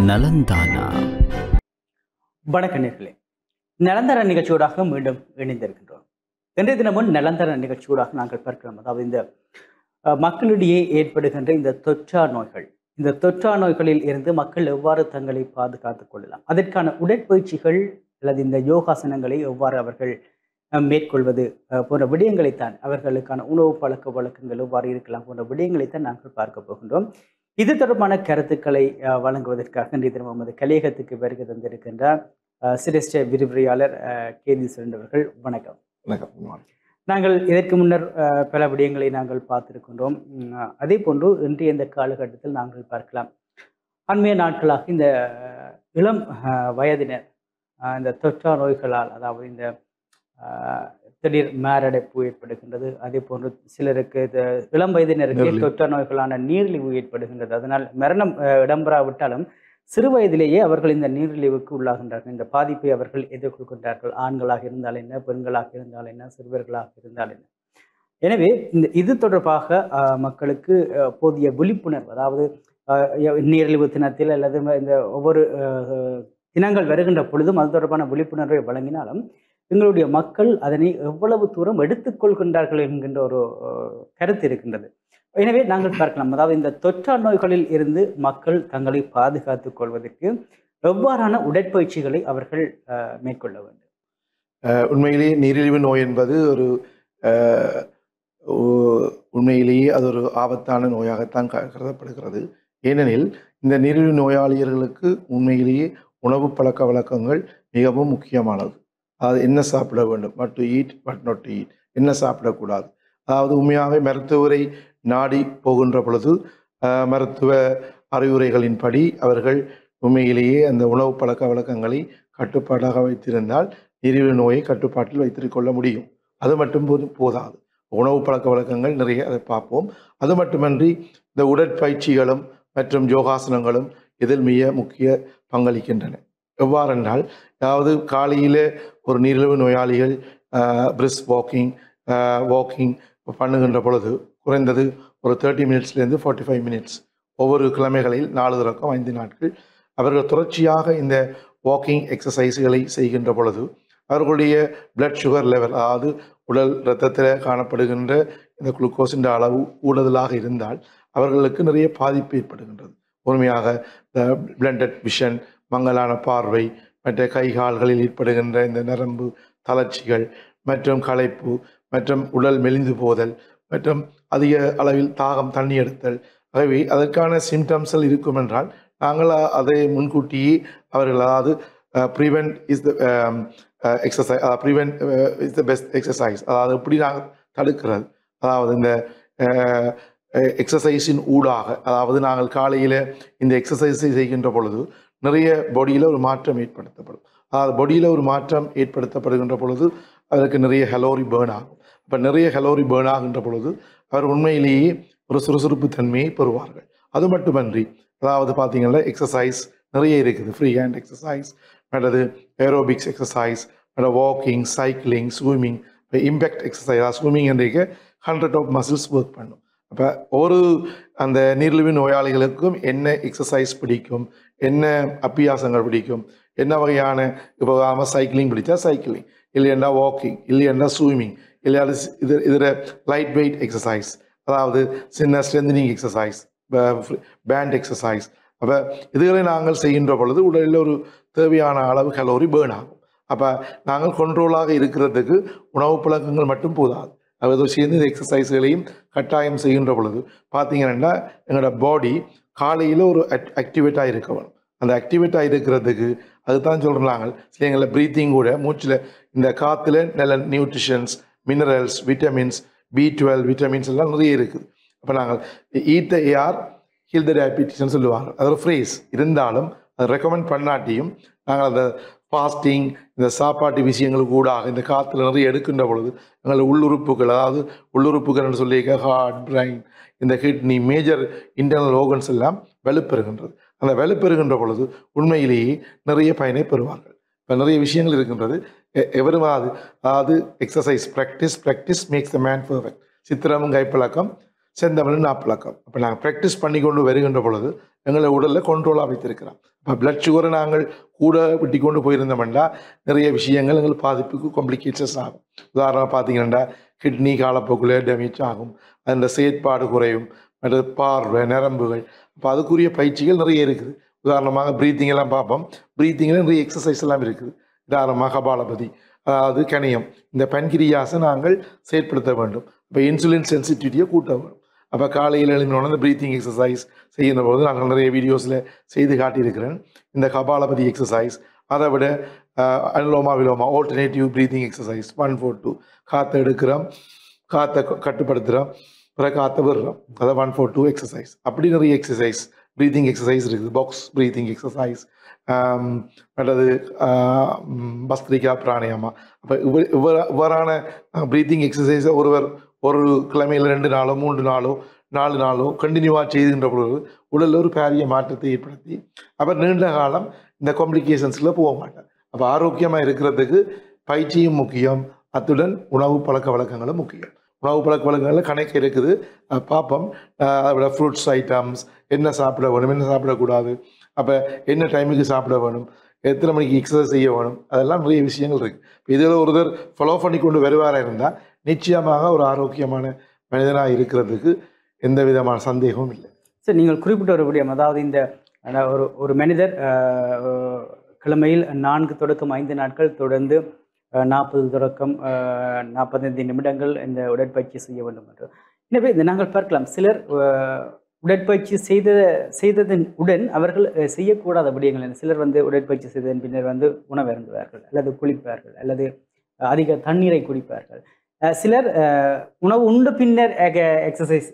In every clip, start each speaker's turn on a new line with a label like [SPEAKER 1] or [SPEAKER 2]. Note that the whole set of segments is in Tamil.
[SPEAKER 1] நலந்தானா.
[SPEAKER 2] வணக்க நேர்களே, நலந்தர நிகழ்ச்சியோடாக மீண்டும் இணைந்திருக்கின்றோம். இன்றைய தினமும் நலந்தர நிகழ்ச்சியோடாக நாங்கள் பார்க்கிறோம். அதாவது இந்த மக்களிடையே ஏற்படுகின்ற இந்த தொற்றா நோய்கள், இந்த தொற்றா நோய்களில் இருந்து மக்கள் எவ்வாறு தங்களை பாதுகாத்துக் கொள்ளலாம், அதற்கான உடற்பயிற்சிகள் அல்லது இந்த யோகாசனங்களை எவ்வாறு அவர்கள் மேற்கொள்வது போன்ற விடயங்களைத்தான், அவர்களுக்கான உணவு பழக்க வழக்கங்கள் எவ்வாறு இருக்கலாம் போன்ற விடயங்களைத்தான் நாங்கள் பார்க்க போகின்றோம். இது தொடர்பான கருத்துக்களை வழங்குவதற்காக இன்றைய தினம் நமது கலையகத்துக்கு வருகை தந்திருக்கின்றார் சிரேஷ்ட விரிவுரையாளர் கேதீஸ்வரன் அவர்கள். வணக்கம்.
[SPEAKER 3] வணக்கம்.
[SPEAKER 2] நாங்கள் இதற்கு முன்னர் பல விடயங்களை நாங்கள் பார்த்திருக்கின்றோம். அதே போன்று இன்றைய இந்த காலகட்டத்தில் நாங்கள் பார்க்கலாம், அண்மைய நாட்களாக இந்த இளம் வயதினர் இந்த தொற்றா நோய்களால், அதாவது இந்த திடீர் மாரடைப்பு ஏற்படுகின்றது. அதே போன்று சிலருக்கு இளம் வயதினருக்கு தொற்றா நோய்களான நீரிழிவு ஏற்படுகின்றது. அதனால் மரணம் இடம்பெறாவிட்டாலும் சிறு வயதிலேயே அவர்கள் இந்த நீரிழிவுக்கு உள்ளாகின்றார்கள். இந்த பாதிப்பை அவர்கள் எதிர்கொள்கின்றார்கள். ஆண்களாக இருந்தால் என்ன, பெண்களாக இருந்தால் என்ன, சிறுவர்களாக இருந்தால் என்ன. எனவே இது தொடர்பாக மக்களுக்கு போதிய விழிப்புணர்வு, அதாவது நீரிழிவு தினத்தில் அல்லது இந்த ஒவ்வொரு தினங்கள் வருகின்ற பொழுதும் அது தொடர்பான விழிப்புணர்வை வழங்கினாலும் எங்களுடைய மக்கள் அதனை எவ்வளவு தூரம் எடுத்துக்கொள்கின்றார்கள் என்கின்ற ஒரு கருத்து இருக்கின்றது. எனவே நாங்கள் பார்க்கலாம், அதாவது இந்த தொற்றா நோய்களில் இருந்து மக்கள் தங்களை பாதுகாத்துக் கொள்வதற்கு எவ்வாறான உடற்பயிற்சிகளை அவர்கள் மேற்கொள்ள வேண்டும்.
[SPEAKER 3] உண்மையிலேயே நீரிழிவு நோய் என்பது ஒரு உண்மையிலேயே அது ஒரு ஆபத்தான நோயாகத்தான் கருதப்படுகிறது. ஏனெனில் இந்த நீரிழிவு நோயாளியர்களுக்கு உண்மையிலேயே உணவு பழக்க வழக்கங்கள் மிகவும் முக்கியமானது. அது என்ன சாப்பிட வேண்டும், what to eat, what not to eat, என்ன சாப்பிடக்கூடாது. அதாவது உண்மையாகவே மருத்துவரை நாடி போகின்ற பொழுது மருத்துவ அறிவுரைகளின்படி அவர்கள் உண்மையிலேயே அந்த உணவு பழக்க வழக்கங்களை கட்டுப்பாடாக வைத்திருந்தால் நீரிழிவு நோயை கட்டுப்பாட்டில் வைத்திருக்கொள்ள முடியும். அது மட்டும் போதாது, உணவு பழக்க வழக்கங்கள் நிறைய அதை பார்ப்போம். அது மட்டுமன்றி இந்த உடற்பயிற்சிகளும் மற்றும் யோகாசனங்களும் இதில் மிக முக்கிய பங்களிக்கின்றன. எவ்வாறென்றால், அதாவது காலையில் ஒரு நீரிழிவு நோயாளிகள் பிரிஸ்க் வாக்கிங் பண்ணுகின்ற பொழுது குறைந்தது ஒரு 30 மினிட்ஸ்லேருந்து 45 மினிட்ஸ் ஒவ்வொரு கிழமைகளில் 4 தொடக்கம் 5 நாட்கள் அவர்கள் தொடர்ச்சியாக இந்த வாக்கிங் எக்ஸசைஸ்களை செய்கின்ற பொழுது அவர்களுடைய பிளட் சுகர் லெவல், அதாவது உடல் இரத்தத்தில் காணப்படுகின்ற இந்த குளுக்கோஸின் அளவு கூடுதலாக இருந்தால் அவர்களுக்கு நிறைய பாதிப்பு ஏற்படுகின்றது. உண்மையாக பிளண்டட் விஷன், மங்கலான பார்வை, மற்ற கை கால்களில் ஏற்படுகின்ற இந்த நரம்பு தளர்ச்சிகள் மற்றும் களைப்பு மற்றும் உடல் மெலிந்து போதல் மற்றும் அதிக அளவில் தாகம், தண்ணி எடுத்தல், ஆகவே அதற்கான சிம்டம்ஸ்கள் இருக்கும் என்றால் நாங்கள் அதை முன்கூட்டியே அவர்கள், அதாவது prevent is the exercise, prevent is the best exercise, அதாவது எப்படி நாங்கள் தடுக்கிறது, அதாவது இந்த எக்ஸசைஸின் ஊடாக, அதாவது நாங்கள் காலையில் இந்த எக்ஸசைஸை செய்கின்ற பொழுது நிறைய பாடியில் ஒரு மாற்றம் ஏற்படுத்தப்படும். அதாவது பாடியில் ஒரு மாற்றம் ஏற்படுத்தப்படுகின்ற பொழுது அதற்கு நிறைய கலோரி பேர்ன் ஆகும். அப்போ நிறைய கலோரி பேர்ன் ஆகின்ற பொழுது அவர் உண்மையிலேயே ஒரு சுறுசுறுப்பு தன்மையை பெறுவார்கள். அது மட்டுமன்றி, அதாவது பார்த்தீங்கன்னா எக்ஸசைஸ் நிறைய இருக்குது. ஃப்ரீ ஹேண்ட் எக்ஸசைஸ், அல்லது aerobics exercise, walking, cycling, swimming. இப்போ இம்பேக்ட் எக்ஸசைஸ், அதாவது ஸ்விம்மிங் என்றைக்கு 100 ஆஃப் மசில்ஸ் ஒர்க் பண்ணும். அப்போ ஒரு அந்த நீரிழிவு நோயாளிகளுக்கும் என்ன எக்ஸசைஸ் பிடிக்கும், என்ன அபியாசங்கள் பிடிக்கும், என்ன வகையான, இப்போ சைக்கிளிங் பிடிச்சா சைக்கிளிங், இல்லையெண்டா வாக்கிங், இல்லையெண்டா ஸ்விம்மிங், இல்லையா இதில் லைட் வெயிட் எக்ஸசைஸ், அதாவது சின்ன ஸ்ட்ரென்தனிங் எக்ஸசைஸ், பேண்ட் எக்ஸசைஸ். அப்போ இதுகளை நாங்கள் செய்கின்ற பொழுது உடலில் ஒரு தேவையான அளவு கலோரி பேர்ன் ஆகும். அப்போ நாங்கள் கண்ட்ரோலாக இருக்கிறதுக்கு உணவு பழக்கங்கள் மட்டும் போதாது, அதை சேர்ந்து இந்த எக்ஸசைஸ்களையும் கட்டாயம் செய்கின்ற பொழுது பார்த்தீங்கன்னா எங்களோட பாடி காலையில் ஒரு ஆக்டிவேட்டாக இருக்க வேணும். அந்த ஆக்டிவேட்டாக இருக்கிறதுக்கு அதுதான் சொல்கிறாங்க, சிலங்களில் ப்ரீத்திங் கூட மூச்சில் இந்த காற்றுல நல்ல nutritions, minerals, vitamins, B12 vitamins எல்லாம் நிறைய இருக்குது. அப்போ நாங்கள் eat the air heal the டயபிட்டிஸ்ன்னு சொல்லுவாங்க. அது ஒரு ஃப்ரேஸ் இருந்தாலும் அதை ரெக்கமெண்ட் பண்ணாட்டியும் நாங்கள் அந்த ஃபாஸ்டிங், இந்த சாப்பாட்டு விஷயங்களுக்கு ஊடாக இந்த காற்றுல நிறைய எடுக்கின்ற பொழுது எங்கள் உள்ளுறுப்புகள், அதாவது உள்ளுறுப்புகள்னு சொல்லி ஹார்ட், பிரைன், இந்த கிட்னி, மேஜர் இன்டர்னல் ஆர்கன்ஸ் எல்லாம் வலுப்பெறுகின்றது. அந்த வலுப்பெறுகின்ற பொழுது உண்மையிலேயே நிறைய பயனை பெறுவார்கள். இப்போ நிறைய விஷயங்கள் இருக்கின்றது. எவருமாவது, அதாவது exercise, practice makes the man perfect. சித்திரமும் கைப்பழக்கம் செந்தமிழ் நாப்பழக்கம். அப்போ நாங்கள் ப்ராக்டிஸ் பண்ணி கொண்டு வருகின்ற பொழுது எங்களை உடலில் கண்ட்ரோலாக வைத்திருக்கிறோம். இப்போ பிளட் சுகரை நாங்கள் கூட விட்டி கொண்டு போயிருந்தோம்னா நிறைய விஷயங்கள் எங்கள் பாதிப்புக்கு காம்ப்ளிகேஷன்ஸ் ஆகும். உதாரணமாக பார்த்தீங்கன்னா கிட்னி காலப்போக்கில் டேமேஜ் ஆகும், அந்த செயற்பாடு குறையும், அடுத்து பார்வை நரம்புகள். அப்போ அதுக்குரிய பயிற்சிகள் நிறைய இருக்குது. உதாரணமாக ப்ரீத்திங் எல்லாம் பார்ப்போம். ப்ரீத்திங்கில் நிறைய எக்ஸசைஸ் எல்லாம் இருக்குது. உதாரணமாக கபாலபதி, அதாவது கணியம், இந்த பன்கிரியாஸை நாங்கள் செயற்படுத்த வேண்டும். இப்போ இன்சுலின் சென்சிட்டிவிட்டியை கூட்ட வேண்டும். அப்போ காலையில் எழுந்தோடனே இந்த ப்ரீத்திங் எக்ஸசைஸ் செய்கிற போது நாங்கள் நிறைய வீடியோஸில் செய்து காட்டியிருக்கிறேன். இந்த கபாலபதி எக்ஸசைஸ், அதை விட அனுலோமா விலோமா ஆல்டர்னேட்டிவ் ப்ரீத்திங் எக்ஸசைஸ் 1-4-2, காற்றை எடுக்கிறோம், காற்றை கட்டுப்படுத்துகிறோம், பிறகு காற்றை விடுறோம், அதை 1-4-2 எக்ஸசைஸ். அப்படி நிறைய எக்ஸசைஸ் ப்ரீத்திங் எக்ஸசைஸ் இருக்குது. பாக்ஸ் ப்ரீத்திங் எக்ஸசைஸ், அல்லது பஸ்திரிகா பிராணாயாமா. அப்போ இவ்வாறான ப்ரீத்திங் எக்ஸசைஸை ஒருவர் ஒரு கிழமையில் 2 நாளோ 3 நாளோ 4 நாளோ கண்டினியூவாக செய்துகின்ற பொழுது உடலில் ஒரு பாரிய மாற்றத்தை ஏற்படுத்தி அப்புறம் நீண்ட காலம் இந்த காம்ப்ளிகேஷன்ஸில் போக மாட்டார். அப்போ ஆரோக்கியமாக இருக்கிறதுக்கு பயிற்சியும் முக்கியம், அத்துடன் உணவு பழக்க வழக்கங்களும் முக்கியம். உணவு பழக்க வழக்கங்களில் கணக்கு இருக்குது, பார்ப்போம். அதோட ஃப்ரூட்ஸ் ஐட்டம்ஸ், என்ன சாப்பிட வேணும், என்ன சாப்பிடக்கூடாது, அப்போ என்ன டைமுக்கு சாப்பிட வேணும், எத்தனை மணிக்கு எக்ஸசைஸ் செய்ய வேணும், அதெல்லாம் நிறைய விஷயங்கள் இருக்குது. இதில் ஒருத்தர் ஃபாலோ பண்ணி கொண்டு வருவாராக இருந்தால் நிச்சயமாக ஒரு ஆரோக்கியமான மனிதனாக இருக்கிறதுக்கு எந்த விதமான சந்தேகமும் இல்லை.
[SPEAKER 2] சரி, நீங்கள் குறிப்பிட்ட ஒரு விடயம், அதாவது இந்த ஒரு மனிதர் கிழமையில் 4 தொடக்கம் 5 நாட்கள் தொடர்ந்து 40 தொடக்கம் 45 நிமிடங்கள் இந்த உடற்பயிற்சி செய்ய வேண்டும் என்று. எனவே இந்த நாங்கள் பார்க்கலாம், சிலர் உடற்பயிற்சி செய்ததன் உடன் அவர்கள் செய்யக்கூடாத விடயங்கள் என்ன. சிலர் உடற்பயிற்சி செய்ததன் பின்னர் உணவு அருந்துவார்கள், அல்லது குளிப்பார்கள், அல்லது அதிக தண்ணீரை குடிப்பார்கள். சிலர் உணவு உண்ட பின்னர் எக்ஸசைஸ்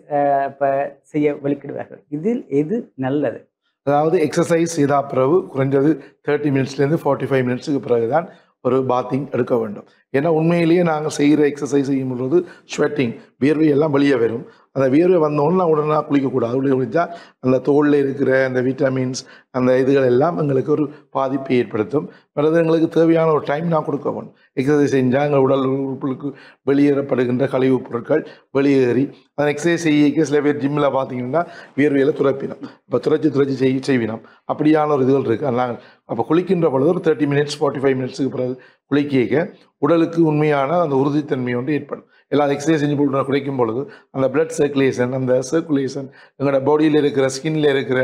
[SPEAKER 2] செய்ய வலிக்கிடுவார்கள். இதில் எது நல்லது?
[SPEAKER 3] அதாவது எக்ஸசைஸ் செய்த பிறகு குறைஞ்சது 30 மினிட்ஸ்லேருந்து 45 மினிட்ஸுக்கு பிறகுதான் ஒரு பாத்திங் எடுக்க வேண்டும். ஏன்னா உண்மையிலேயே நாங்கள் செய்கிற எக்ஸசைஸ் செய்யும் பொழுது ஸ்வெட்டிங், வியர்வை எல்லாம் வெளியே வரும். அந்த வியர்வை வந்தோன்னு உடனே குளிக்கக்கூடாது. குளிச்சா அந்த தோலில் இருக்கிற அந்த விட்டமின்ஸ், அந்த இதுகள் எல்லாம் எங்களுக்கு ஒரு பாதிப்பை ஏற்படுத்தும். பிறகு எங்களுக்கு தேவையான ஒரு டைம் நான் கொடுக்க வேணும். எக்ஸசைஸ் செஞ்சால் எங்கள் உடல் உறுப்புகளுக்கு வெளியேறப்படுகின்ற கழிவுப் பொருட்கள் வெளியேறி, அந்த எக்ஸசைஸ் செய்ய சில பேர் ஜிம்மில் பார்த்தீங்கன்னா வியர்வையில் துரப்பினோம், இப்போ துரைச்சி செய்வினோம். அப்படியான ஒரு இதுகள் இருக்குது. நாங்கள் அப்போ குளிக்கின்ற பொழுது ஒரு 30 மினிட்ஸ் 45 மினிட்ஸுக்கு பிறகு குளிக்க உடலுக்கு உண்மையான அந்த உறுதித்தன்மை ஒன்று ஏற்படும். எல்லா எக்ஸசைஸ் செஞ்சு போட்டு குளிக்கும் பொழுது அந்த பிளட் சர்க்குலேஷன், அந்த சர்க்குலேஷன், எங்களோட பாடியில் இருக்கிற ஸ்கின்ல இருக்கிற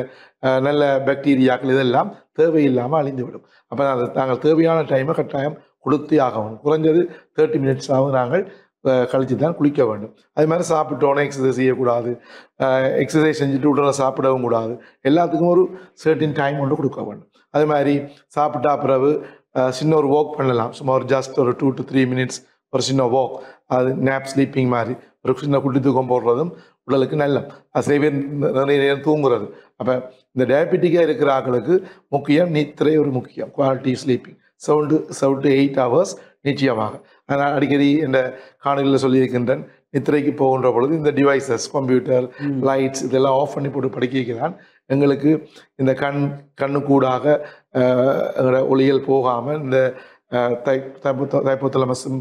[SPEAKER 3] நல்ல பாக்டீரியாக்கள் இதெல்லாம் தேவையில்லாமல் அழிந்துவிடும். அப்போ நாங்கள் தேவையான டைமை கட்டாயம் கொடுத்தே ஆகணும். குறைஞ்சது 30 மினிட்ஸாவது நாங்கள் கழித்து தான் குளிக்க வேண்டும். அது மாதிரி சாப்பிட்டோன்னே எக்ஸசைஸ் செய்யக்கூடாது, எக்ஸசைஸ் செஞ்சுட்டு உடனே சாப்பிடவும் கூடாது. எல்லாத்துக்கும் ஒரு சர்டின் டைம் ஒன்று கொடுக்க வேண்டும். அது மாதிரி சாப்பிட்டா பிறகு சின்ன ஒரு வாக் பண்ணலாம். சும்மா ஒரு ஜஸ்ட் ஒரு 2 to 3 மினிட்ஸ் ஒரு சின்ன வாக், அது நேப் ஸ்லீப்பிங் மாதிரி ஒரு சின்ன குட்டி தூக்கம் போடுறதும் உடலுக்கு நல்ல. அது சில பேர் நிறைய நேரம் தூங்குறது. அப்போ இந்த டயபெட்டிக்காக இருக்கிற ஆட்களுக்கு முக்கியம் நித்திரை, ஒரு முக்கியம் குவாலிட்டி ஸ்லீப்பிங் 7 to 8 hours நிச்சயமாக. நான் அடிக்கடி இந்த காணொலியில் சொல்லியிருக்கின்றேன், நித்திரைக்கு போகின்ற பொழுது இந்த டிவைசஸ், கம்ப்யூட்டர், லைட்ஸ் இதெல்லாம் ஆஃப் பண்ணி போட்டு படிக்க வைக்கிறான். எங்களுக்கு இந்த கண்ணுக்கூடாக எங்களோட ஒளியல் போகாமல் இந்த தைப்போத்தலமஸும்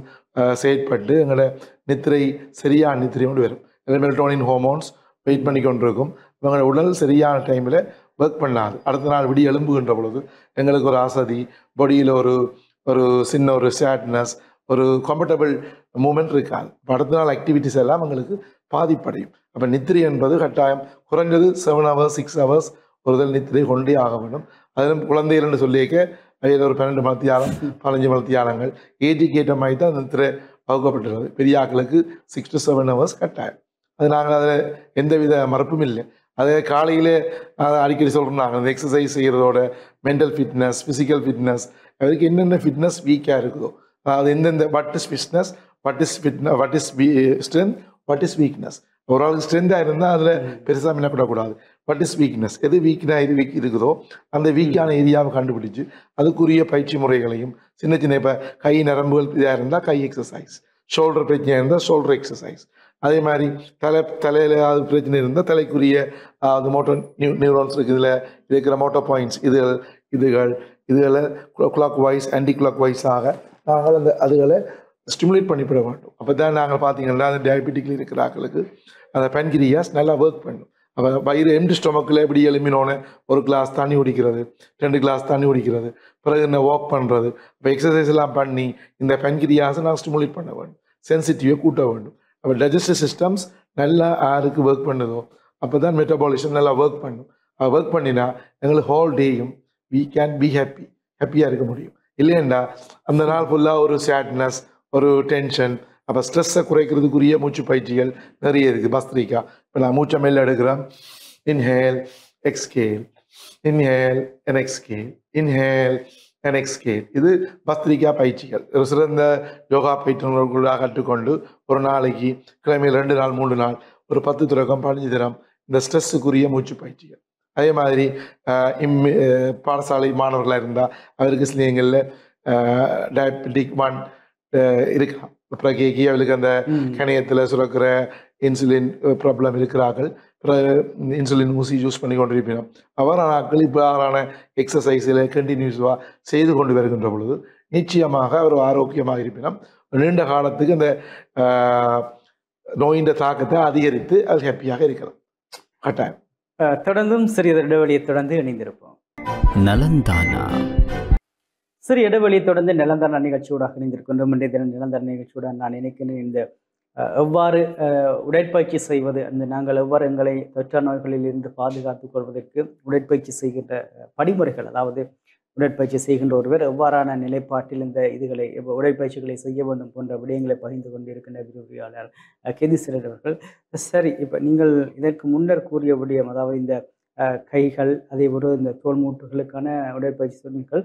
[SPEAKER 3] செயற்பட்டு எங்களோட நித்திரை சரியான நித்திரை கொண்டு வரும். மெலட்டோனின் ஹார்மோன்ஸ் வெயிட் பண்ணி கொண்டிருக்கும். எங்களோட உடல் சரியான டைமில் ஒர்க் பண்ணாது. அடுத்த நாள் விடி எழும்புகின்ற பொழுது எங்களுக்கு ஒரு அசதி, பாடியில் ஒரு சின்ன ஒரு சேட்னஸ், ஒரு கம்ஃபர்டபுள் மூமெண்ட் இருக்காது. இப்போ அடுத்த நாள் ஆக்டிவிட்டிஸ் எல்லாம் எங்களுக்கு பாதிப்படையும். அப்போ நித்திரை என்பது கட்டாயம் குறைஞ்சது 7 hours 6 hours ஒருதல் நித்திரை கொண்டே ஆக வேண்டும். அதிலும் குழந்தைகள்னு சொல்லியிருக்க அதில் ஒரு 12 மணித்தியாலம் 15 மணித்தியாலங்கள் ஏஜுக்கு ஏற்ற மாதிரி தான் நித்திரை வகுக்கப்பட்டுள்ளது. பெரிய ஆட்களுக்கு 6 to 7 hours கட்டாயம். அது நாங்கள் அதில் எந்தவித மறுப்பும் இல்லை. அதே காலையிலே அடிக்கடி சொல்கிறோம், நாங்கள் அந்த எக்ஸசைஸ் செய்கிறதோட மென்டல் ஃபிட்னஸ், ஃபிசிக்கல் ஃபிட்னஸ், அதுக்கு என்னென்ன ஃபிட்னஸ் வீக்காக இருக்குதோ, அதாவது எந்தெந்த what is fitness, what is strength, what is weakness. ஒரு ஆளுக்கு ஸ்ட்ரென்த்தாக இருந்தால் அதில் பெருசாக மின்னப்படக்கூடாது. வாட் இஸ் வீக்னஸ், எது வீக் இருக்குதோ அந்த வீக்கான ஏரியாவை கண்டுபிடிச்சு அதுக்குரிய பயிற்சி முறைகளையும் சின்ன சின்ன, இப்போ கை நரம்புகள் இதாக இருந்தால் கை எக்ஸசைஸ், ஷோல்டர் பிரச்சனை இருந்தால் ஷோல்டர் எக்ஸசைஸ், அதே மாதிரி தலையில் அது பிரச்சனை இருந்தால் தலைக்குரிய அது மோட்டோ நியூரான்ஸ் இருக்குது, இதில் இருக்கிற மோட்டோ பாயிண்ட்ஸ் இதுகளை கிளாக் வைஸ் ஆன்டி கிளாக் வைஸாக நாங்கள் அதுகளை ஸ்டிமுலேட் பண்ணிவிட வேண்டும். அப்போ தான் நாங்கள் பார்த்தீங்கன்னா அந்த டயபெட்டிக்கில் இருக்கிற ஆட்களுக்கு அந்த பென்கிரியாஸ் நல்லா ஒர்க் பண்ணும். அப்போ வயிறு எம்டி ஸ்டொமக்கில் எப்படி எலுமினோன்னு ஒரு கிளாஸ் தண்ணி குடிக்கிறது, 2 கிளாஸ் தண்ணி குடிக்கிறது, பிறகு என்ன வாக் பண்ணுறது, இப்போ எக்ஸசைஸ் எல்லாம் பண்ணி இந்த பென்கிரியாஸை நாங்கள் ஸ்டிமுலேட் பண்ண வேண்டும், சென்சிட்டிவை கூட்ட வேண்டும். அப்போ டைஜஸ்டிவ் சிஸ்டம்ஸ் நல்லா யாருக்கு ஒர்க் பண்ணுதோ அப்போ தான் மெட்டபாலிசம் நல்லா ஒர்க் பண்ணும். ஒர்க் பண்ணினா எங்களுக்கு ஹோல் டேயும் we can be ஹாப்பியாக இருக்க முடியும். இல்லையண்டா அந்த நாள் ஃபுல்லாக ஒரு சேட்னஸ், ஒரு டென்ஷன். அப்போ ஸ்ட்ரெஸ்ஸை குறைக்கிறதுக்குரிய மூச்சு பயிற்சிகள் நிறைய இருக்குது. பஸ்திரிக்கா இப்போ நான் மூச்சை மேலே எடுக்கிறேன், inhale exhale, inhale and exhale, inhale and exhale. இது பஸ்திரிக்கா பயிற்சிகள். ஒரு சிறந்த யோகா பயிற்றுநர்களாக கற்றுக்கொண்டு ஒரு நாளைக்கு கிழமையில் 2 நாள் 3 நாள் ஒரு 10 தொடக்கம் 15 தினம் இந்த ஸ்ட்ரெஸ்ஸுக்குரிய மூச்சு பயிற்சிகள். அதே மாதிரி பாடசாலை மாணவர்களாக இருந்தால் அவருக்கு சில இடங்களில் டயபெட்டிக் 1 இருக்கலாம். பிறகு அவளுக்கு அந்த கணையத்தில் சுரக்கிற இன்சுலின் ப்ராப்ளம் இருக்கிறார்கள். பிறகு இன்சுலின் ஊசி யூஸ் பண்ணி கொண்டிருப்பினோம். அவ்வாறான ஆட்கள் இவ்வாறான எக்ஸசைஸில் கண்டினியூஸாக செய்து கொண்டு வருகின்ற பொழுது நிச்சயமாக அவர் ஆரோக்கியமாக இருப்பினோம். நீண்ட காலத்துக்கு அந்த நோயின் தாக்கத்தை அதிகரித்து அது ஹாப்பியாக இருக்கலாம். கட்டாயம்.
[SPEAKER 2] தொடர்ந்தும் சிறிய இடைவெளியை தொடர்ந்து இணைந்திருப்போம்.
[SPEAKER 1] நலந்தானா
[SPEAKER 2] சிறிய இடைவெளியை தொடர்ந்து நிலந்தான நிகழ்ச்சியோடாக இணைந்திருக்கின்றோம். இன்றைய தினம் நிலந்தான நிகழ்ச்சியுடன் நான் நினைக்கிறேன் இந்த எவ்வாறு உடற்பயிற்சி செய்வது, அந்த நாங்கள் எவ்வாறு எங்களை தொற்றா நோய்களில் இருந்து பாதுகாத்துக் கொள்வதற்கு உடற்பயிற்சி செய்கின்ற படிமுறைகள், அதாவது உடற்பயிற்சி செய்கின்ற ஒருவர் எவ்வாறான நிலைப்பாட்டில் இந்த இதுகளை உடற்பயிற்சிகளை செய்ய வேண்டும் போன்ற விடயங்களை பகிர்ந்து கொண்டிருக்கின்ற விரிவுரையாளர் கேதிஸ்வரர் அவர்கள். சரி, இப்போ நீங்கள் இதற்கு முன்னர் கூறிய விடயம், அதாவது இந்த கைகள் அதே போல இந்த தோல் மூட்டுகளுக்கான உடற்பயிற்சி சொன்னீர்கள்.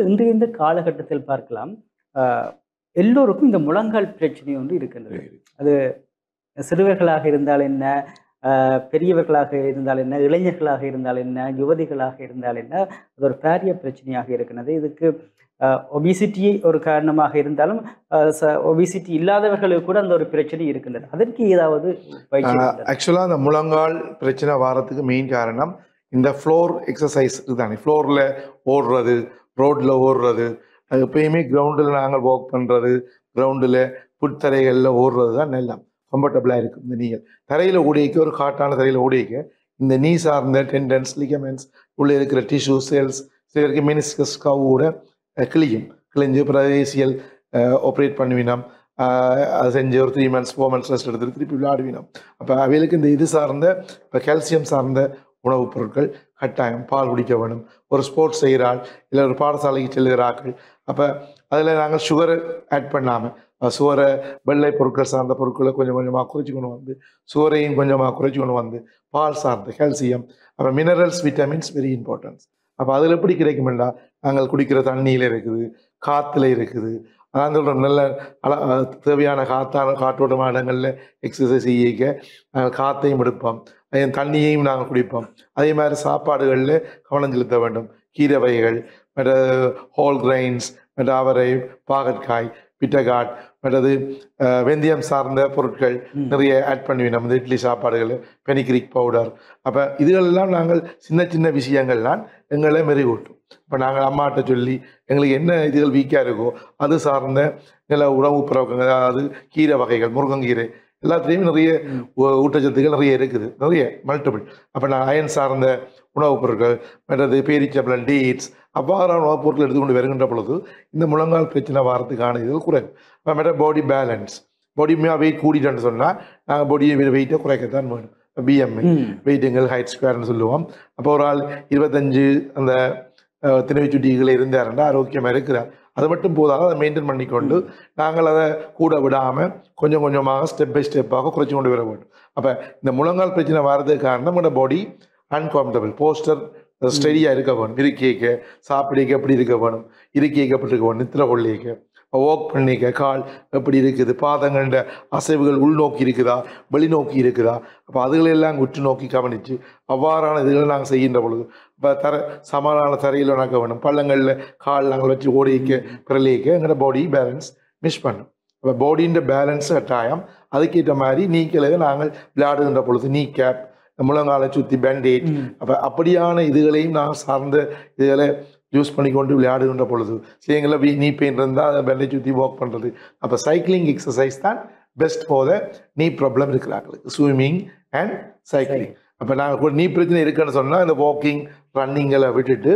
[SPEAKER 2] இன்றைய இந்த காலகட்டத்தில் பார்க்கலாம் எல்லோருக்கும் இந்த முழங்கால் பிரச்சனை ஒன்று இருக்கின்றது. அது சிறுவர்களாக இருந்தால் என்ன, பெரியவர்களாக இருந்தால் என்ன, இளைஞர்களாக இருந்தால் என்ன, யுவதிகளாக இருந்தால் என்ன, அது ஒரு பாரிய பிரச்சனையாக இருக்கிறது. இதுக்கு ஒபிசிட்டி ஒரு காரணமாக இருந்தாலும் ஒபிசிட்டி இல்லாதவர்களுக்கு கூட அந்த ஒரு பிரச்சனை இருக்கின்றது. அதற்கு ஏதாவது பயிற்சி?
[SPEAKER 3] ஆக்சுவலாக அந்த முழங்கால் பிரச்சனை வாரத்துக்கு மெயின் காரணம் இந்த ஃப்ளோர் எக்ஸசைஸ் தானே. ஃப்ளோரில் ஓடுறது, ரோட்டில் ஓடுறது, அது எப்பயுமே கிரவுண்டில் நாங்கள் வாக் பண்ணுறது, கிரவுண்டில் புட்தரைகளில் ஓடுறது தான் நல்லா கம்ஃபர்டபுளாக இருக்கும். இந்த நீங்கள் தரையில் ஓடிக்க, ஒரு காட்டான தரையில் ஓடிக்க இந்த நீ சார்ந்த டெண்டன்ஸ், லிகமெண்ட்ஸ், உள்ளே இருக்கிற டிஷ்யூ செல்ஸ், சிலருக்கு மெனிஸ்கஸ் கூட கிழிஞ்சு பிரதேசியல் ஆப்ரேட் பண்ணுவினோம். அது செஞ்சு ஒரு 3 months 4 months ரெஸ்ட் எடுத்துட்டு திருப்பி விளையாடுவினோம். அப்போ அவைகளுக்கு இந்த இது சார்ந்த இப்போ கால்சியம் சார்ந்த உணவுப் பொருட்கள் கட்டாயம். பால் குடிக்க வேணும். ஒரு ஸ்போர்ட்ஸ் செய்கிறாள், இல்லை ஒரு பாடசாலைக்கு செல்கிறார்கள். அப்போ அதில் நாங்கள் சுகரை ஆட் பண்ணாமல் சுகரை, வெள்ளை பொருட்கள் சார்ந்த பொருட்களை கொஞ்சம் கொஞ்சமாக குறைச்சி கொண்டு வந்து, சுகரையும் கொஞ்சமாக குறைச்சி கொண்டு வந்து, பால் சார்ந்த கால்சியம், அப்போ மினரல்ஸ், விட்டமின்ஸ் வெரி இம்பார்ட்டன்ஸ். அப்போ அதில் எப்படி கிடைக்குமெண்டா நாங்கள் குடிக்கிற தண்ணியில் இருக்குது, காற்றுல இருக்குது. அதான் சொல்கிறோம், நல்ல தேவையான காற்றோட்டமான இடங்களில் எக்ஸசைஸ் செய்ய நாங்கள் காற்றையும் எடுப்போம், அதே தண்ணியையும் நாங்கள் குடிப்போம். அதே மாதிரி சாப்பாடுகளில் கவனம் செலுத்த வேண்டும். கீரை வகைகள், மற்ற ஹோல் கிரைன்ஸ், மற்ற அவரை, பாகற்காய், பிட்டகாட், மற்றது வெந்தயம் சார்ந்த பொருட்கள் நிறைய ஆட் பண்ணுவோம் நம்ம இட்லி சாப்பாடுகள், பெனிக்ரிக் பவுடர். அப்போ இதுகளெல்லாம் நாங்கள் சின்ன சின்ன விஷயங்கள்லாம் எங்களை மெருகூட்டும். இப்போ நாங்கள் அம்மாட்ட சொல்லி எங்களுக்கு என்ன இதுகள் வீக்காக இருக்கோ அது சார்ந்த நில உணவு பழக்கங்கள், அதாவது கீரை வகைகள், முருங்கங்கீரை எல்லாத்துலேயும் நிறைய ஊட்டச்சத்துக்கள் நிறைய இருக்குது, நிறைய மல்டிபிள். அப்போ நான் அயன் சார்ந்த உணவுப் பொருட்கள், மற்றது பேரிச்சம்பழம், டேட்ஸ், அவ்வாறான உணவுப் பொருட்கள் எடுத்துக்கொண்டு வருகின்ற பொழுது இந்த முழங்கால் பிரச்சனை வாரத்துக்கான இதுகள் குறையும். இப்போ மற்ற பாடி பேலன்ஸ், பாடியுமே வெயிட் கூட்டிட்டோன்னு சொன்னால் நாங்கள் பாடியை வெயிட்டை குறைக்கத்தான் வேணும். பிஎம்ஐ வெயிட்டுங்கள் ஹைட் ஸ்கொயர்னு சொல்லுவோம். அப்போ ஒரு ஆள் 25 அந்த திணைச்சுட்டிகளை இருந்தாருன்னா ஆரோக்கியமாக இருக்கிறார். அது மட்டும் போதாக அதை மெயின்டைன் பண்ணிக்கொண்டு நாங்கள் அதை கூட விடாமல் கொஞ்சம் கொஞ்சமாக ஸ்டெப் பை ஸ்டெப்பாக குறைச்சி கொண்டு வர வேண்டும். அப்போ இந்த முழங்கால் பிரச்சனை வர்றதுக்கு காரணம் நம்மளோட பாடி அன்கம்ஃபர்டபுள் போஸ்டர் ஸ்டெடியாக இருக்க வேணும். இருக்கைக்கு சாப்பிடிக்க எப்படி இருக்க வேணும், இருக்கைக்கு எப்படி இருக்க வேணும், நித்திர கொள்ளைக்கு வாக் பண்ணிக்க கால் எப்படி இருக்குது, பாதங்கள அசைவுகள் உள்நோக்கி இருக்குதா வெளிநோக்கி இருக்குதா, அப்போ அதுகளெல்லாம் உற்று நோக்கி கவனித்து அவ்வாறான இதுகளை நாங்கள் செய்கின்ற பொழுது இப்போ சமாதான தரையில் நாங்கள் வேணும். பள்ளங்களில் கால் நாங்கள் வச்சு ஓடிக்க பிறலிக்க எங்களோட பாடி பேலன்ஸ் மிஸ் பண்ணும். அப்போ பாடியின் பேலன்ஸ் கட்டாயம். அதுக்கேற்ற மாதிரி நீக்களை நாங்கள் விளையாடுகின்ற பொழுது நீ கேப், முழங்காலை சுற்றி பேண்டேஜ், அப்போ அப்படியான இதுகளையும் நாங்கள் சார்ந்த இதுகளை யூஸ் பண்ணி கொண்டு விளையாடுகின்ற பொழுது சிலங்களில் நீ பெயின் இருந்தால் அதை பேண்டேஜ் ஊற்றி வாக் பண்ணுறது. அப்போ சைக்கிளிங் எக்ஸசைஸ் தான் பெஸ்ட் ஃபார் த நீ ப்ராப்ளம் இருக்கிறாங்களுக்கு, ஸ்விம்மிங் அண்ட் சைக்கிளிங். அப்போ நாங்கள் நீ பிரச்சனை இருக்குன்னு சொன்னால் இந்த வாக்கிங் ரன்னிங்களை விட்டுட்டு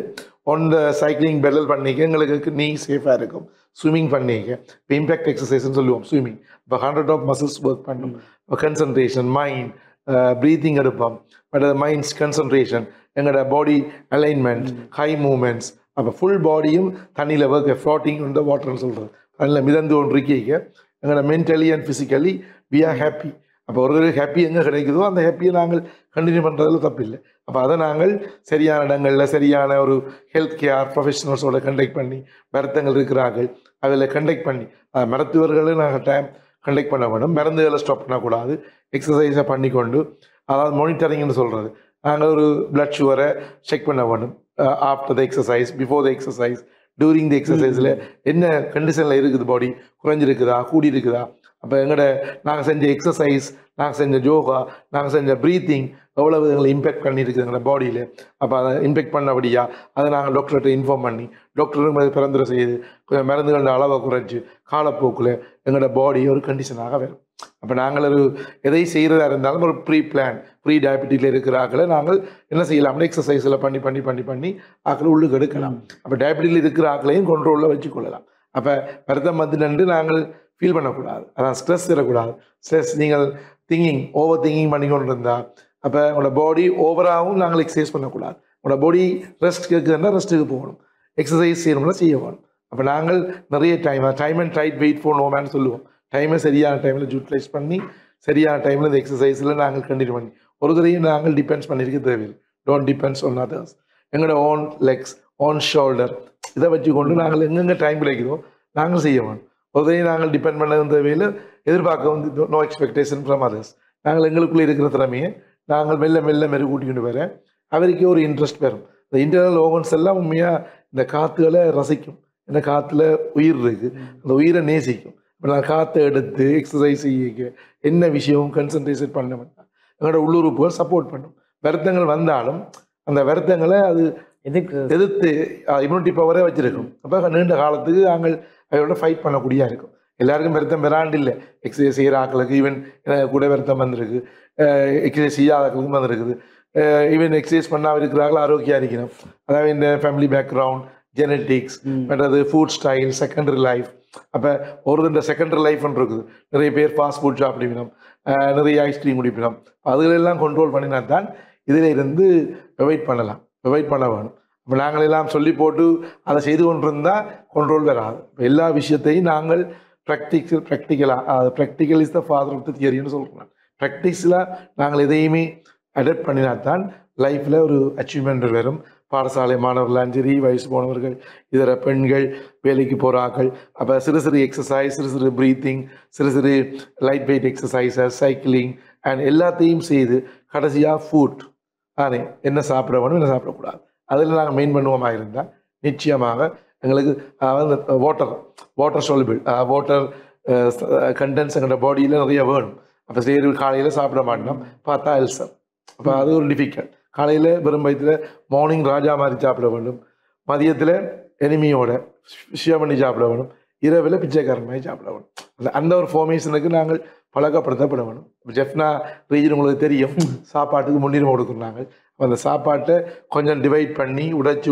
[SPEAKER 3] ஒன் த சைக்கிளிங் பெடல் பண்ணிக்க எங்களுக்கு நீ சேஃபாக இருக்கும். ஸ்விம்மிங் பண்ணிக்க இப்போ இம்பேக்ட் எக்ஸசைஸ்ன்னு சொல்லுவோம் ஸ்விம்மிங். இப்போ 100 ஆஃப் மசில்ஸ் ஒர்க் பண்ணும். இப்போ கன்சன்ட்ரேஷன் மைண்ட் ப்ரீத்திங் எடுப்போம். பட் மைண்ட்ஸ் கன்சன்ட்ரேஷன் எங்களோட பாடி அலைன்மெண்ட் ஹை மூமெண்ட்ஸ். அப்போ ஃபுல் பாடியும் தண்ணியில் ஒர்க் ஃப்ளோட்டிங் இந்த வாட்டர்னு சொல்கிறது. தண்ணியில் மிதந்து ஒன்று இருக்க எங்களோட mentally and physically we are happy. அப்போ ஒரு ஹாப்பி எங்கே கிடைக்குதோ அந்த ஹாப்பியை நாங்கள் கண்டினியூ பண்ணுறதுல தப்பு இல்லை. அப்போ அதை நாங்கள் சரியான இடங்களில் சரியான ஒரு ஹெல்த் கேர் ப்ரொஃபஷனல்ஸோட கண்டக்ட் பண்ணி மருத்துவங்கள் இருக்கிறார்கள் அதில் கண்டக்ட் பண்ணி மருத்துவர்களை நாங்கள் டைம் கண்டக்ட் பண்ண வேணும். மருந்துகளை ஸ்டாப் பண்ணக்கூடாது. எக்ஸசைஸை பண்ணிக்கொண்டு அதாவது மானிட்டரிங்னு சொல்கிறது. நாங்கள் ஒரு பிளட் சுகரை செக் பண்ண வேணும் after the exercise, before the exercise, during the எக்ஸசைஸில் என்ன கண்டிஷனில் இருக்குது, பாடி குறைஞ்சிருக்குதா கூடி இருக்குதா. அப்போ எங்களோட நாங்கள் செஞ்ச எக்ஸசைஸ், நாங்கள் செஞ்ச யோகா, நாங்கள் செஞ்ச ப்ரீத்திங் எவ்வளவு எங்களை இம்பேக்ட் பண்ணியிருக்குது எங்களோட பாடியில். அப்போ அதை இம்பேக்ட் பண்ணபடியா அதை நாங்கள் டாக்டர்கிட்ட இன்ஃபார்ம் பண்ணி டாக்டருக்கு பரிந்துரை செய்து கொஞ்சம் மருந்துகளோட அளவை குறைச்சி காலப்போக்கில் எங்களோட பாடி ஒரு கண்டிஷனாக வரும். அப்போ நாங்கள் ஒரு எதை செய்கிறதா இருந்தாலும் ஒரு ப்ரீ பிளான், ப்ரீ டயபெட்டிக்கில் இருக்கிறாக்களை நாங்கள் என்ன செய்யலாம்னா எக்ஸசைஸில் பண்ணி பண்ணி பண்ணி பண்ணி ஆக்களை உள்ளுக்கு எடுக்கலாம். அப்போ டயபெட்டிக்கில் இருக்கிற ஆக்களையும் கண்ட்ரோலில் வச்சுக்கொள்ளலாம். அப்போ வருத்தம் வந்து நின்று நாங்கள் ஃபீல் பண்ணக்கூடாது. அதான் ஸ்ட்ரெஸ் தரக்கூடாது. ஸ்ட்ரெஸ் நீங்கள் ஓவர் திங்கிங் பண்ணி கொண்டு இருந்தால் அப்போ உங்களோட பாடி ஓவராகவும் நாங்கள் எக்ஸசைஸ் பண்ணக்கூடாது. உங்களோட பாடி ரெஸ்ட் கேட்குதுன்னா ரெஸ்ட்டுக்கு போகணும், எக்ஸசைஸ் செய்யணும்னா செய்ய வேணும். அப்போ நாங்கள் நிறைய time and tide wait for no man சொல்லுவோம். டைமை சரியான டைமில் யூட்டிலைஸ் பண்ணி சரியான டைமில் இந்த எக்ஸசைஸில் நாங்கள் கண்டினியூ பண்ணி ஒரு தரையும் நாங்கள் டிபெண்ட்ஸ் பண்ணியிருக்க தேவையில்லை. Don't depends on others. எங்களோட ஓன் லெக்ஸ், ஓன் ஷோல்டர் இதை வச்சுக்கொண்டு நாங்கள் எங்கெங்கே டைம் கிடைக்குதோ நாங்கள் செய்ய வேணும். ஒருதையும் நாங்கள் டிபெண்ட் பண்ண தேவையில் எதிர்பார்க்க வந்து நோ எக்ஸ்பெக்டேஷன் ஃப்ரம் அதர்ஸ். நாங்கள் எங்களுக்குள்ளே இருக்கிற திறமையை நாங்கள் மெல்ல மெல்ல மெருகூட்டிக்கிட்டு வர அவருக்கே ஒரு இன்ட்ரெஸ்ட் வரும். இந்த இன்டர்னல் ஓவன்ஸ் எல்லாம் உண்மையாக இந்த காற்றுகளை ரசிக்கும். ஏன்னா காற்றுல உயிர் இருக்குது, அந்த உயிரை நேசிக்கும். இப்போ நான் காற்றை எடுத்து எக்ஸசைஸ் செய்ய என்ன விஷயமும் கன்சன்ட்ரேஷன் பண்ண மாட்டேன். எங்களோட உள்ளுறுப்புகள் சப்போர்ட் பண்ணும். வருத்தங்கள் வந்தாலும் அந்த வருத்தங்களை அது எதிர்த்து இம்யூனிட்டி பவரே வச்சிருக்கும். அப்போ நீண்ட காலத்துக்கு நாங்கள் அதோட ஃபைட் பண்ணக்கூடியா இருக்கும். எல்லாருக்கும் வருத்தம் வராண்டு இல்லை. எக்ஸசைஸ் செய்கிற ஆக்களுக்கு ஈவன் கூட வருத்தம் வந்திருக்கு, எக்ஸசைஸ் செய்யாத ஆக்களுக்கும் வந்திருக்குது. ஈவன் எக்ஸசைஸ் பண்ணாமல் இருக்கிறார்கள் ஆரோக்கியம் இருக்கணும். அதாவது இந்த ஃபேமிலி பேக்ரவுண்ட், ஜெனட்டிக்ஸ், மற்றது ஃபுட் ஸ்டைல், செகண்டரி லைஃப். அப்போ இந்த செகண்டரி லைஃப்னு இருக்குது. நிறைய பேர் ஃபாஸ்ட் ஃபுட் சாப்பிடுவினோம், நிறைய ஐஸ்கிரீம் குடிப்பினோம். அதுகளெல்லாம் கண்ட்ரோல் பண்ணினா தான் இதில் இருந்து அவாய்ட் பண்ண வேணும். இப்போ நாங்கள் எல்லாம் சொல்லி போட்டு அதை செய்து கொண்டிருந்தால் கண்ட்ரோல் வராது. இப்போ எல்லா விஷயத்தையும் நாங்கள் practical is the father of the தியரின்னு சொல்கிறோம். ப்ராக்டிஸில் நாங்கள் எதையுமே அடாப்ட் பண்ணினா தான் லைஃப்பில் ஒரு அச்சீவ்மெண்ட் வரும். பாடசாலை மாணவர்களாம் சரி, வயசு போனவர்கள், இதர பெண்கள், வேலைக்கு போகிறார்கள். அப்போ சிறு சிறு எக்ஸசைஸ், சிறு சிறு ப்ரீத்திங், சிறு light weight exercises, cycling and எல்லாத்தையும் செய்து கடைசியாக ஃபுட் ஆனே என்ன சாப்பிட வேணும் என்ன சாப்பிடக்கூடாது அதில் நாங்கள் மெயின் பண்ணுவோமாக இருந்தால் நிச்சயமாக எங்களுக்கு வாட்டர் சொலுபிள் வாட்டர் கண்டென்ட்ஸ் எங்களோட பாடியில் நிறைய வேணும். அப்போ சரி காலையில் சாப்பிட மாட்டோம், பார்த்தா அல்சர். அப்போ அது ஒரு டிஃபிகல்ட். காலையில் வெறும் வயிற்றுல மார்னிங் ராஜா மாதிரி சாப்பிட வேண்டும், மதியத்தில் எனிமியோட ஷியர் பண்ணி சாப்பிட வேணும், இரவில் பிச்சைக்காரன் மாதிரி சாப்பிட வேணும். அந்த ஒரு ஃபார்மேஷனுக்கு நாங்கள் பழக்கப்படுத்தப்பட வேணும். ஜெஃப்னா ரீஜன் உங்களுக்கு தெரியும், சாப்பாட்டுக்கு முன்னுரிமை கொடுக்குறாங்க. அந்த சாப்பாட்டை கொஞ்சம் டிவைட் பண்ணி உடைச்சி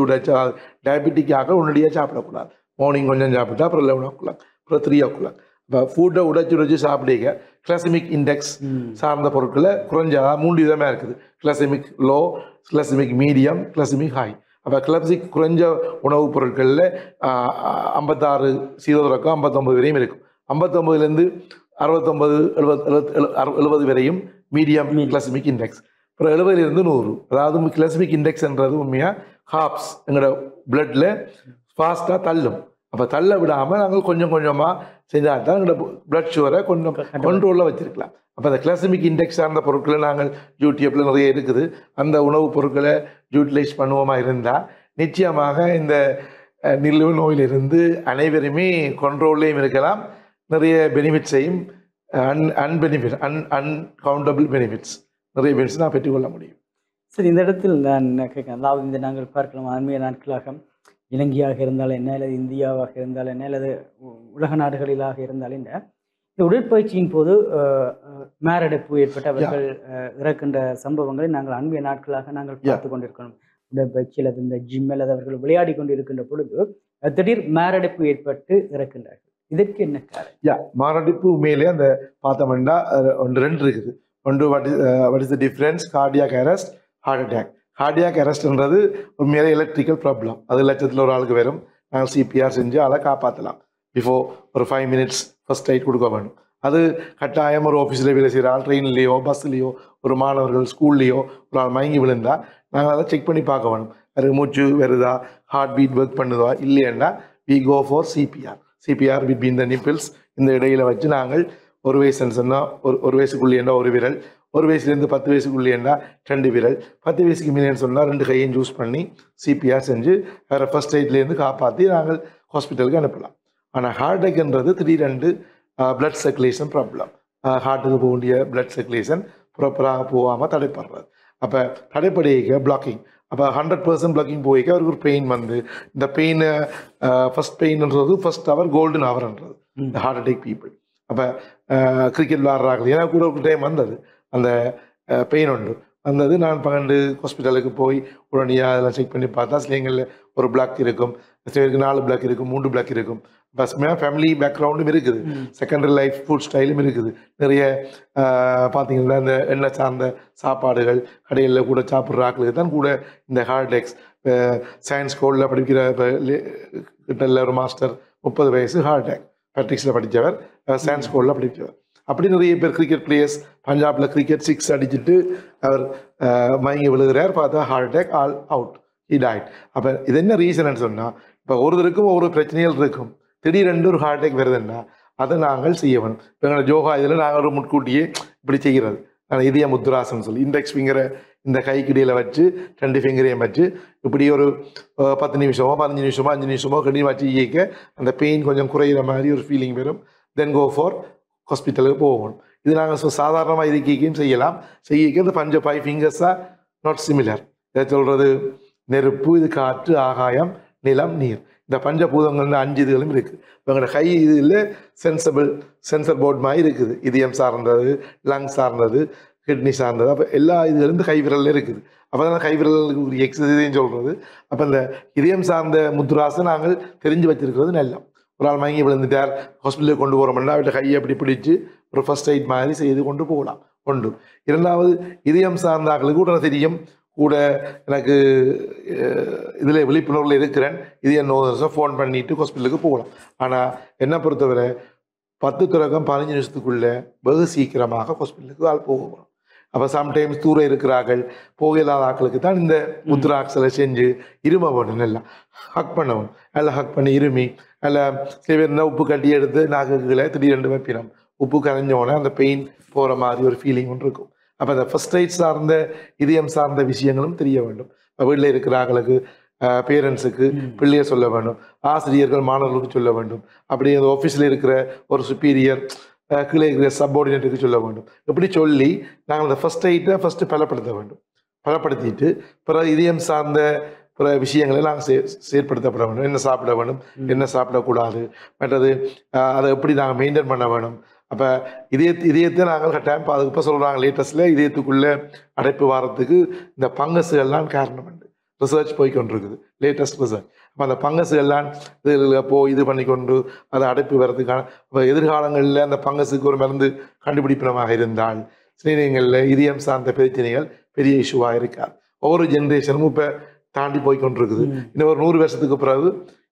[SPEAKER 3] டயபெட்டிக்காக உடனடியாக சாப்பிடக்கூடாது. மார்னிங் கொஞ்சம் சாப்பிட்டா அப்புறம் 11 o'clock, அப்புறம் 3 o'clock. இப்போ ஃபுட்டை உடைச்சி சாப்பிடுங்க. கிளாசிமிக் இண்டெக்ஸ் சார்ந்த பொருட்களை குறைஞ்சாதான் 3 விதமாக இருக்குது. கிளாசிமிக் லோ, கிளாசிமிக் மீடியம், கிளாசிமிக் ஹை. அப்போ கிளாசிக் குறைஞ்ச உணவுப் பொருட்களில் 56 தொடக்கம் 59 வரையும் இருக்கும். 59லேருந்து 69, 70 வரையும் மீடியம் கிளாசிமிக் இண்டெக்ஸ். அப்புறம் 70லேருந்து 100, அதாவது கிளாசிமிக் இண்டெக்ஸ்ன்றது உண்மையாக ஹாப்ஸ் எங்களோட பிளட்டில் ஃபாஸ்ட்டாக தள்ளும். அப்போ தள்ள விடாமல் நாங்கள் கொஞ்சம் கொஞ்சமாக செஞ்சால் தான் எங்களோட பிளட் சுகரை கொஞ்சம் கண்ட்ரோலில் வச்சுருக்கலாம். அப்போ அந்த கிளாசிமிக் இண்டெக்ஸ் சார்ந்த பொருட்களை நாங்கள் யூடியூப்பில் நிறைய இருக்குது. அந்த உணவுப் பொருட்களை யூட்டிலைஸ் பண்ணுவோமா இருந்தால் நிச்சயமாக இந்த நீரிழிவு நோயிலிருந்து அனைவருமே கண்ட்ரோல்லையும் இருக்கலாம். நிறைய பெனிஃபிட்ஸையும் அன்கவுண்டபிள் பெனிஃபிட்ஸ் நிறைய பெனிஃபிட்ஸ் நான் பெற்றுக்கொள்ள முடியும்.
[SPEAKER 2] சரி, இந்த இடத்தில் நான் கேட்கிறேன். அதாவது இந்த நாங்கள் பார்க்கலாம் அண்மைய நாட்களாக இலங்கையாக இருந்தால் என்ன, அல்லது இந்தியாவாக இருந்தால் என்ன, அல்லது உலக நாடுகளிலாக இருந்தால் என்ன, இந்த உடற்பயிற்சியின் போது மாரடைப்பு ஏற்பட்டு அவர்கள் இறக்கின்ற சம்பவங்களை நாங்கள் அண்மைய நாட்களாக நாங்கள் பார்த்து கொண்டிருக்கிறோம். உடற்பயிற்சி அல்லது இந்த ஜிம் அல்லது அவர்கள் விளையாடி கொண்டிருக்கின்ற பொழுது திடீர் மாரடைப்பு ஏற்பட்டு இறக்கின்றார்கள். இதற்கு என்ன காரணம்?
[SPEAKER 3] மாரடைப்பு உண்மையிலே அந்த பார்த்தோம்னா ஒன்று ரெண்டு இருக்குது. ஒன்று what is the difference cardiac arrest, heart attack. Cardiac அரெஸ்ட்ன்றது உண்மையிலே எலக்ட்ரிக்கல் ப்ராப்ளம். அது லட்சத்தில் ஒரு ஆளுக்கு வரும். நாங்கள் சிபிஆர் செஞ்சு அதை காப்பாற்றலாம். பிஃபோர் ஒரு 5 minutes ஃபர்ஸ்ட் எய்ட் கொடுக்க வேணும். அது கட்டாயம் ஒரு ஆஃபீஸில் வேலை செய்கிறால், ட்ரெயின்லேயோ பஸ்லேயோ ஒரு மாணவர்கள் ஸ்கூல்லையோ ஒரு ஆள் மயங்கி விழுந்தால் நாங்கள் அதை செக் பண்ணி பார்க்க வேணும். அது மூச்சு வருதா, ஹார்ட் பீட் ஒர்க் பண்ணுதா இல்லையன்னா we go for CPR. CPR between the nipples, இந்த இடையில வச்சு நாங்கள் ஒரு வயசுன்னு சொன்னால் ஒரு வயசுக்குள்ளேண்டா ஒரு விரல், ஒரு வயசுலேருந்து 10 வயசுக்குள்ளேண்டா 2 விரல், 10 வயசுக்கு மேலேன்னு சொன்னால் 2 கையும் யூஸ் பண்ணி சிபிஆர் செஞ்சு வேறு ஃபர்ஸ்ட் எய்ட்லேருந்து காப்பாற்றி நாங்கள் ஹாஸ்பிட்டலுக்கு அனுப்பலாம். ஆனால் ஹார்ட் அட்டாக்ன்றது திடீரென்று பிளட் சர்க்குலேஷன் ப்ராப்ளம். ஹார்ட்டுக்கு போக வேண்டிய பிளட் சர்க்குலேஷன் ப்ராப்பராக போகாமல் தடைப்படுறது. அப்போ தடைப்படைக்க பிளாக்கிங். அப்போ 100% பிளாக்கிங் போய்க்க அவருக்கு ஒரு பெயின் வந்து, இந்த பெயினை ஃபர்ஸ்ட் பெயின்ன்றது ஃபர்ஸ்ட் ஹவர் கோல்டன் ஹவர்ன்றது இந்த ஹார்ட் அட்டாக் பீப்புள். அப்போ கிரிக்கெட் விளாட்றாங்க, ஏன்னா கூட ஒரு டைம் வந்தது அந்த பெயின் உண்டு வந்தது. நான் 12 ஹாஸ்பிட்டலுக்கு போய் உடனடியாக அதெல்லாம் செக் பண்ணி பார்த்தா சிலைங்களில் ஒரு பிளாக் இருக்கும், சிலருக்கு 4 பிளாக் இருக்கும், 3 பிளாக் இருக்கும். பஸ்மையாக ஃபேமிலி பேக்ரவுண்டும் இருக்குது, செகண்டரி லைஃப் ஃபுட் ஸ்டைலும் இருக்குது. நிறைய பார்த்தீங்கன்னா இந்த எண்ணெய் சார்ந்த சாப்பாடுகள் கடைகளில் கூட சாப்பிட்ற ஆக்களுக்கு தான் கூட இந்த ஹார்ட் அட்டாக்ஸ். சயின்ஸ் ஸ்கூலில் படிக்கிற கிட்ட ஒரு மாஸ்டர் 30 வயசு ஹார்ட் அட்டாக், பேட்ரிக்ஸில் படித்தவர், சயின்ஸ் ஸ்கூலில் படித்தவர். அப்படி நிறைய பேர் கிரிக்கெட் பிளேயர்ஸ், பஞ்சாபில் கிரிக்கெட் 6 அடிச்சுட்டு அவர் மயங்கி விழுகிறார், பார்த்தா heart attack, all out, he died. அப்போ இது என்ன ரீசன் சொன்னால், இப்போ ஒருத்தருக்கும் ஒவ்வொரு பிரச்சனைகள் இருக்கும். திடீரென்று ஒரு ஹார்ட் அட்டாக் வருதுன்னா அதை நாங்கள் செய்ய வேணும். இப்போ எங்களோட யோகா இதில் நாங்கள் ஒரு முன்கூட்டியே இப்படி செய்கிறது. நான் இதய முத்ராசனம் சொல்லி இண்டெக்ஸ் ஃபிங்கரை இந்த கைக்கிடையில் வச்சு 2 ஃபிங்கரையும் வச்சு இப்படி ஒரு 10 நிமிஷமோ 15 நிமிஷமோ 5 நிமிஷமோ கடி வச்சு இயக்க அந்த பெயின் கொஞ்சம் குறையிற மாதிரி ஒரு ஃபீலிங் வரும். தென் கோ ஃபார் ஹாஸ்பிட்டலுக்கு போகணும். இது நாங்கள் சாதாரணமாக இருக்கையும் செய்யலாம். செய்ய இந்த 5 ஃபிங்கர்ஸாக நாட் சிமிலர். இதை சொல்கிறது நெருப்பு, இது காற்று, ஆகாயம், நிலம், நீர். இந்த பஞ்சபூதங்கள்னு 5 இதுகளும் இருக்குது. இப்போ எங்களோட கை இதில் சென்சர் போர்ட் மாதிரி இருக்குது. இதயம் சார்ந்தது, லங் சார்ந்தது, கிட்னி சார்ந்தது. அப்போ எல்லா இதுகளும் இந்த கைவிரலில் இருக்குது. அப்போ தான் கைவிரலுக்கு ஒரு எக்ஸசைஸையும் சொல்கிறது. அப்போ இந்த இதயம் சார்ந்த முத்ராசை நாங்கள் தெரிஞ்சு வச்சிருக்கிறது நல்ல. ஒரு ஆள் மயங்கி விழுந்துட்டார், ஹாஸ்பிட்டலுக்கு கொண்டு போகிறோம்னா அவர்கிட்ட கையை அப்படி பிடிச்சி ஒரு ஃபர்ஸ்ட் எய்ட் மாதிரி செய்து கொண்டு போகலாம். ஒன்று. இரண்டாவது, இதயம் சார்ந்த ஆக்களுக்கு கூட தெரியும், கூட எனக்கு இதில் விழிப்புணர்வில் இருக்கிறேன், இது என்ன ஃபோன் பண்ணிவிட்டு ஹாஸ்பிட்டலுக்கு போகலாம். ஆனால் என்னை பொறுத்தவரை 10 தொடக்கம் 15 நிமிஷத்துக்குள்ளே வெகு சீக்கிரமாக ஹாஸ்பிட்டலுக்கு ஆள் போகணும். அப்போ சம்டைம்ஸ் தூரம் இருக்கிறார்கள், போக இல்லாத ஆக்களுக்கு தான் இந்த முத்ராக்ஸலை செஞ்சு இரும வேணும், நல்லா ஹக் பண்ணணும். நல்லா ஹக் பண்ணி இருமி, நல்லா சில பேர் இருந்தால் உப்பு கட்டி எடுத்து நாக்குகளை திடீரெண்டு வைப்பினோம். உப்பு கரைஞ்சோடனே அந்த பெயின் போகிற மாதிரி ஒரு ஃபீலிங் ஒன்று இருக்கும். அப்போ அந்த ஃபர்ஸ்ட் எய்ட் சார்ந்த இதயம் சார்ந்த விஷயங்களும் தெரிய வேண்டும். இப்போ வீட்டில் இருக்கிற ஆக்களுக்கு, பேரண்ட்ஸுக்கு பிள்ளைய சொல்ல வேண்டும், ஆசிரியர்கள் மாணவர்களுக்கு சொல்ல வேண்டும், அப்படி அந்த ஆஃபீஸில் இருக்கிற ஒரு சுப்பீரியர் கீழே இருக்கிற சப்பார்டினேட்டுக்கு சொல்ல வேண்டும். இப்படி சொல்லி நாங்கள் அந்த ஃபர்ஸ்ட் எய்ட்டை ஃபஸ்ட்டு பலப்படுத்த வேண்டும். பலப்படுத்திட்டு பிறகு இதயம் சார்ந்த பிற விஷயங்களை நாங்கள் செயற்படுத்தப்பட வேண்டும். என்ன சாப்பிட வேண்டும், என்ன சாப்பிடக்கூடாது, மற்றது அதை எப்படி நாங்கள் மெயின்டைன் பண்ண வேணும். அப்போ இதயத்தை நாங்கள் கட்டாயம் பாதுகாப்பாக சொல்கிறாங்க. லேட்டஸ்ட்டில் இதயத்துக்குள்ளே அடைப்பு வாரத்துக்கு இந்த பங்கஸுகள்லாம் காரணம் உண்டு. ரிசர்ச் போய்கொண்டிருக்குது, லேட்டஸ்ட் ரிசர்ச். அப்போ அந்த பங்கஸுகள்லாம் இதில் இது பண்ணிக்கொண்டு அதை அடைப்பு வர்றதுக்கான இப்போ எதிர்காலங்களில் அந்த பங்கஸுக்கு ஒரு மருந்து கண்டுபிடிப்பினமாக இருந்தால் சில இதயம் சார்ந்த பிரச்சனைகள் பெரிய இஷ்யூவாக இருக்காது. ஒவ்வொரு ஜென்ரேஷனும் இப்போ தாண்டி போய்கொண்டிருக்குது. இன்னும் ஒரு 100 வருஷத்துக்கு பிறகு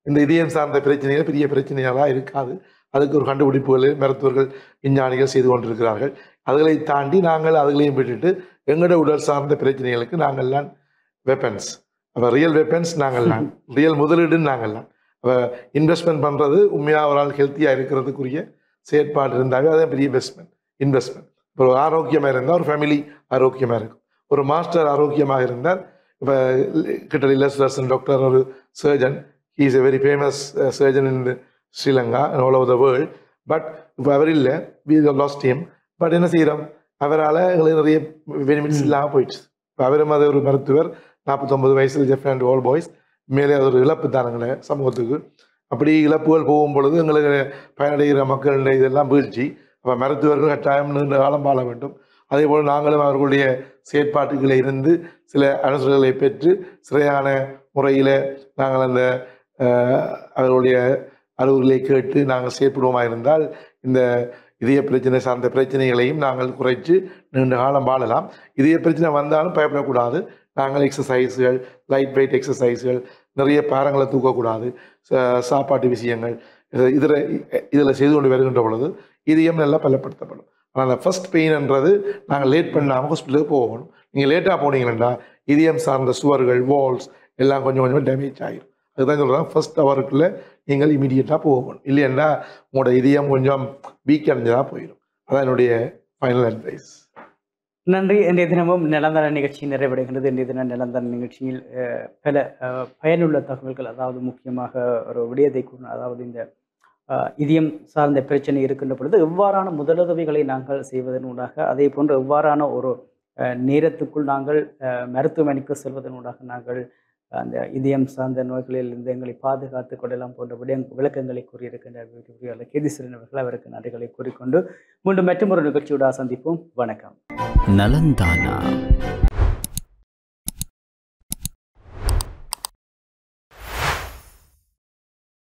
[SPEAKER 3] இந்த இதயம் சார்ந்த பிரச்சனைகள் பெரிய பிரச்சனைகளாக இருக்காது. அதுக்கு ஒரு கண்டுபிடிப்புகளை மருத்துவர்கள், விஞ்ஞானிகள் செய்து கொண்டிருக்கிறார்கள். அதுகளை தாண்டி நாங்கள் அதுகளையும் விட்டுட்டு எங்களோட உடல் சார்ந்த பிரச்சனைகளுக்கு நாங்கள்லாம் வெப்பன்ஸ். அப்போ ரியல் வெப்பன்ஸ் நாங்கள்லாம், ரியல் முதலீடுன்னு நாங்கள்லாம். அப்போ இன்வெஸ்ட்மெண்ட் பண்ணுறது உண்மையாக ஒரு ஆள் ஹெல்த்தியாக இருக்கிறதுக்குரிய செயற்பாடு இருந்தாவே அதே பெரிய இன்வெஸ்ட்மெண்ட். இப்போ ஆரோக்கியமாக இருந்தால் ஒரு ஃபேமிலி ஆரோக்கியமாக இருக்கும். ஒரு மாஸ்டர் ஆரோக்கியமாக இருந்தால், இப்போ கிட்ட லெஸ்லர்சன் டாக்டர் ஒரு surgeon, he is a very famous surgeon in Sri Lanka and all over the world. But இப்போ அவர் இல்லை, வி லாஸ்ட் ஹிம். பட் என்ன செய்கிறோம், அவரால் எங்களுக்கு நிறைய பெனிஃபிட்ஸ் இல்லாமல் போயிடுச்சு. இப்போ அவரும் அது ஒரு மருத்துவர், 49 வயசில் ஜெஃப் அண்ட் ஆல் பாய்ஸ் மேலே அது ஒரு இழப்பு தானுங்களே சமூகத்துக்கு. அப்படி இழப்புகள் போகும் பொழுது எங்களுக்கு பயனடைகிற மக்களுடைய இதெல்லாம் வீழ்ச்சி. அப்போ மருத்துவர்கள் கட்டாயம் நீண்ட காலம் வாழ வேண்டும். அதே போல் நாங்களும் அவர்களுடைய செயற்பாட்டுகளில் இருந்து சில அரசுகளை பெற்று சிறையான முறையில் நாங்கள் அந்த அவர்களுடைய அறிவுகளை கேட்டு நாங்கள் செயற்படுவோமாக இருந்தால் இந்த இதய பிரச்சனை சார்ந்த பிரச்சனைகளையும் நாங்கள் குறைத்து நீண்ட காலம் வாழலாம். இதய பிரச்சனை வந்தாலும் பயப்படக்கூடாது. நாங்கள் எக்ஸசைஸ்கள், லைட் வெயிட் எக்ஸசைஸ்கள், நிறைய பாரங்களை தூக்கக்கூடாது, சாப்பாட்டு விஷயங்கள் இதில் செய்து கொண்டு வருகின்ற பொழுது இதயம் நல்லா பலப்படுத்தப்படும். ஆனால் ஃபர்ஸ்ட் பெயின்ன்றது நாங்கள் லேட் பண்ணாமல் ஹாஸ்பிட்டலுக்கு போகணும். நீங்கள் லேட்டாக போனீங்கன்னா இதயம் சார்ந்த சுவர்கள், வால்ஸ் எல்லாம் கொஞ்சம் கொஞ்சமாக டேமேஜ் ஆகிடும். அதுதான் சொல்கிறேன், ஃபர்ஸ்ட் ஹவருக்குள்ளே நீங்கள் இமீடியட்டாக போகணும். இல்லைன்னா உங்களோட இதயம் கொஞ்சம் வீக் அடைஞ்சதாக போயிடும். அதான் என்னுடைய ஃபைனல் அட்வைஸ்.
[SPEAKER 2] நன்றி. இன்றைய தினமும் நிலந்தர நிகழ்ச்சி நிறைவடைகின்றது. இன்றைய தினம் நிலந்தர நிகழ்ச்சியில் பல பயனுள்ள தகவல்கள், அதாவது முக்கியமாக ஒரு விடயத்தை கூறினார். அதாவது இந்த இதயம் சார்ந்த பிரச்சனை இருக்கின்ற பொழுது எவ்வாறான முதலுதவிகளை நாங்கள் செய்வதனூடாக, அதே போன்று எவ்வாறான ஒரு நேரத்துக்குள் நாங்கள் மருத்துவமனைக்கு செல்வதனூடாக நாங்கள் அந்த இதயம் சார்ந்த நோய்களிலிருந்து எங்களை பாதுகாத்துக் கொள்ளலாம் போன்ற விளக்கங்களை கூறியிருக்கின்ற கேதீஸ்வரன் அவர்கள், அவருக்கு நன்றிகளை கூறிக்கொண்டு மீண்டும் மற்றொரு நிகழ்ச்சியோட சந்திப்போம். வணக்கம்.
[SPEAKER 1] நலந்தானா.